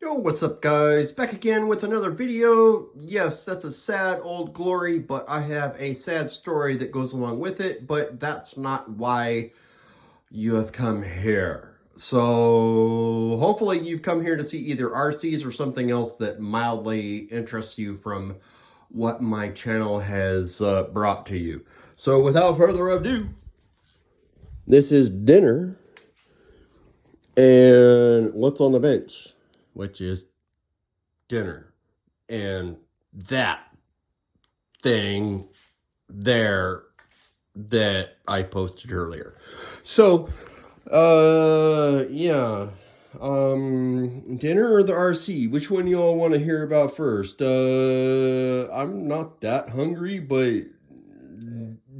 Yo, what's up guys? Back again with another video. Yes, that's a sad old glory, but I have a sad story that goes along with it, but that's not why you have come here. So hopefully you've come here to see either RCs or something else that mildly interests you from what my channel has brought to you. So without further ado, this is dinner and what's on the bench, which is dinner and that thing there that I posted earlier. So, yeah. Dinner or the RC? Which one y'all want to hear about first? I'm not that hungry, but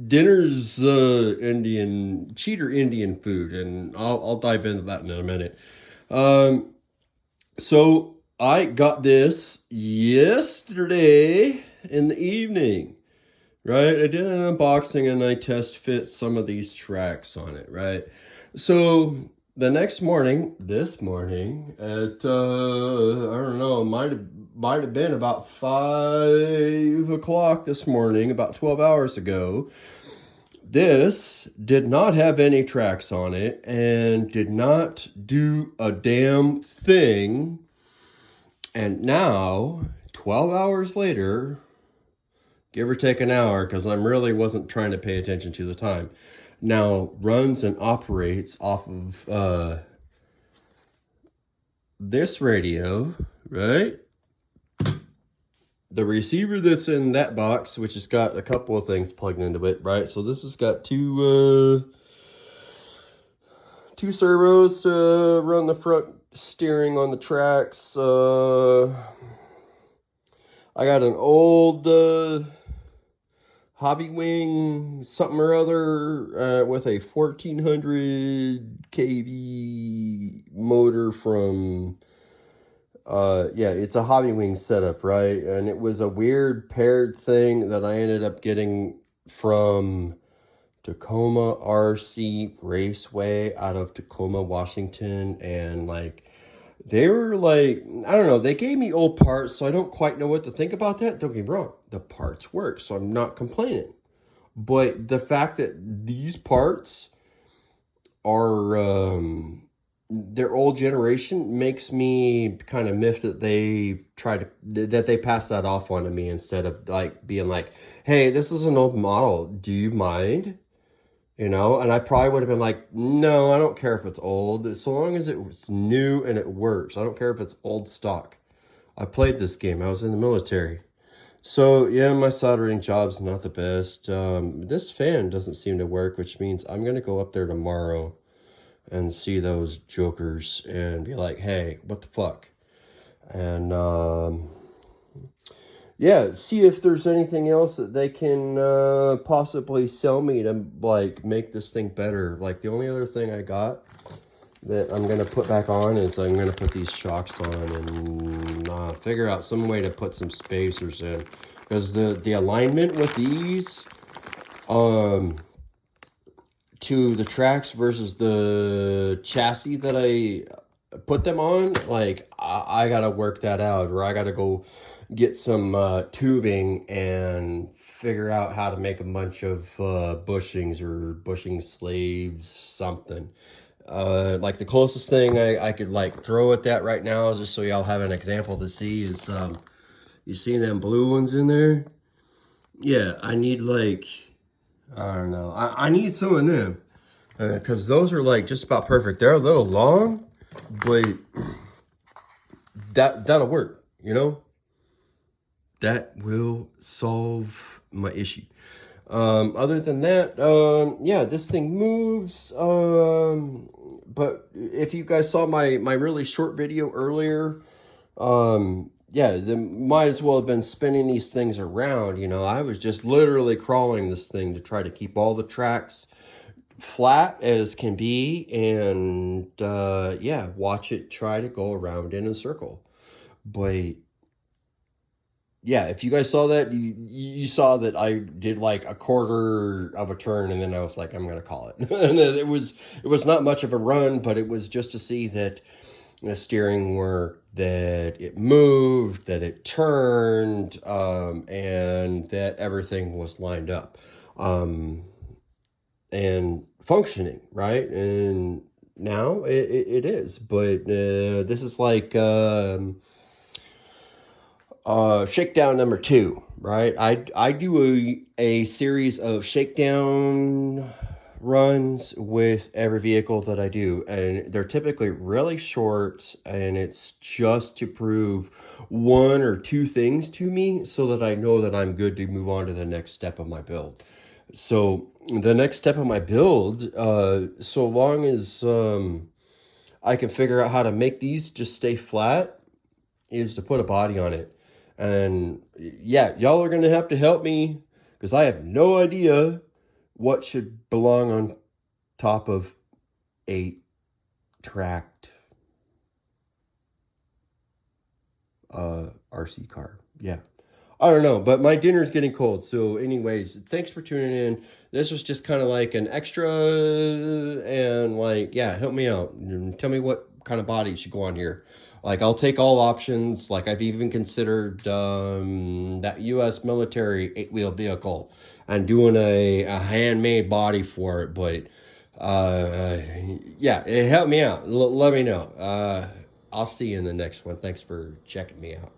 dinner's cheater Indian food, and I'll dive into that in a minute. So I got this yesterday in the evening, right? I did an unboxing and I test fit some of these tracks on it, right? So the next morning, this morning at, I don't know, might have been about 5 o'clock this morning, about 12 hours ago. This did not have any tracks on it and did not do a damn thing. And now, 12 hours later, give or take an hour, because I really wasn't trying to pay attention to the time, now runs and operates off of this radio, right? The receiver that's in that box, which has got a couple of things plugged into it, right? So this has got two servos to run the front steering on the tracks. I got an old Hobbywing something or other with a 1400 kV motor from yeah, it's a Hobbywing setup, right? And it was a weird paired thing that I ended up getting from Tacoma RC Raceway out of Tacoma, Washington. And like, they were like, I don't know, they gave me old parts, so I don't quite know what to think about that. Don't get me wrong, the parts work, so I'm not complaining. But the fact that these parts are their old generation makes me kind of miffed that they pass that off onto me instead of like being like, hey, this is an old model, do you mind? You know, and I probably would have been like, no, I don't care if it's old, so long as it's new and it works. I don't care if it's old stock. I played this game, I was in the military. So yeah, my soldering job's not the best. This fan doesn't seem to work, which means I'm gonna go up there tomorrow and see those jokers and be like, hey, what the fuck? And yeah, see if there's anything else that they can possibly sell me to like make this thing better. Like the only other thing I got that I'm gonna put back on is I'm gonna put these shocks on and figure out some way to put some spacers in, because the alignment with these to the tracks versus the chassis that I put them on, like I gotta work that out, or I gotta go get some tubing and figure out how to make a bunch of bushings or bushing sleeves, something. Like the closest thing I could like throw at that right now, just so y'all have an example to see, is you see them blue ones in there? Yeah, I need like, I don't know, I need some of them, because those are like just about perfect. They're a little long, but that'll work, you know? That will solve my issue. Other than that, yeah, this thing moves. But if you guys saw my really short video earlier, yeah, they might as well have been spinning these things around. You know, I was just literally crawling this thing to try to keep all the tracks flat as can be, and yeah, watch it try to go around in a circle. But yeah, if you guys saw that, you saw that I did like a quarter of a turn, and then I was like, I'm gonna call it. And it was not much of a run, but it was just to see that the steering worked, that it moved, that it turned, and that everything was lined up and functioning, right? And now it is, but this is like shakedown number 2, right? I do a series of shakedown runs with every vehicle that I do, and they're typically really short, and it's just to prove 1 or 2 things to me so that I know that I'm good to move on to the next step of my build. So the next step of my build, so long as I can figure out how to make these just stay flat, is to put a body on it. And yeah, y'all are gonna have to help me because I have no idea what should belong on top of a tracked RC car. Yeah. I don't know, but my dinner's getting cold. So anyways, thanks for tuning in. This was just kind of like an extra, and like, yeah, help me out. Tell me what kind of body should go on here. Like, I'll take all options. Like, I've even considered that U.S. military 8-wheel vehicle and doing a handmade body for it. But yeah, help me out. Let me know. I'll see you in the next one. Thanks for checking me out.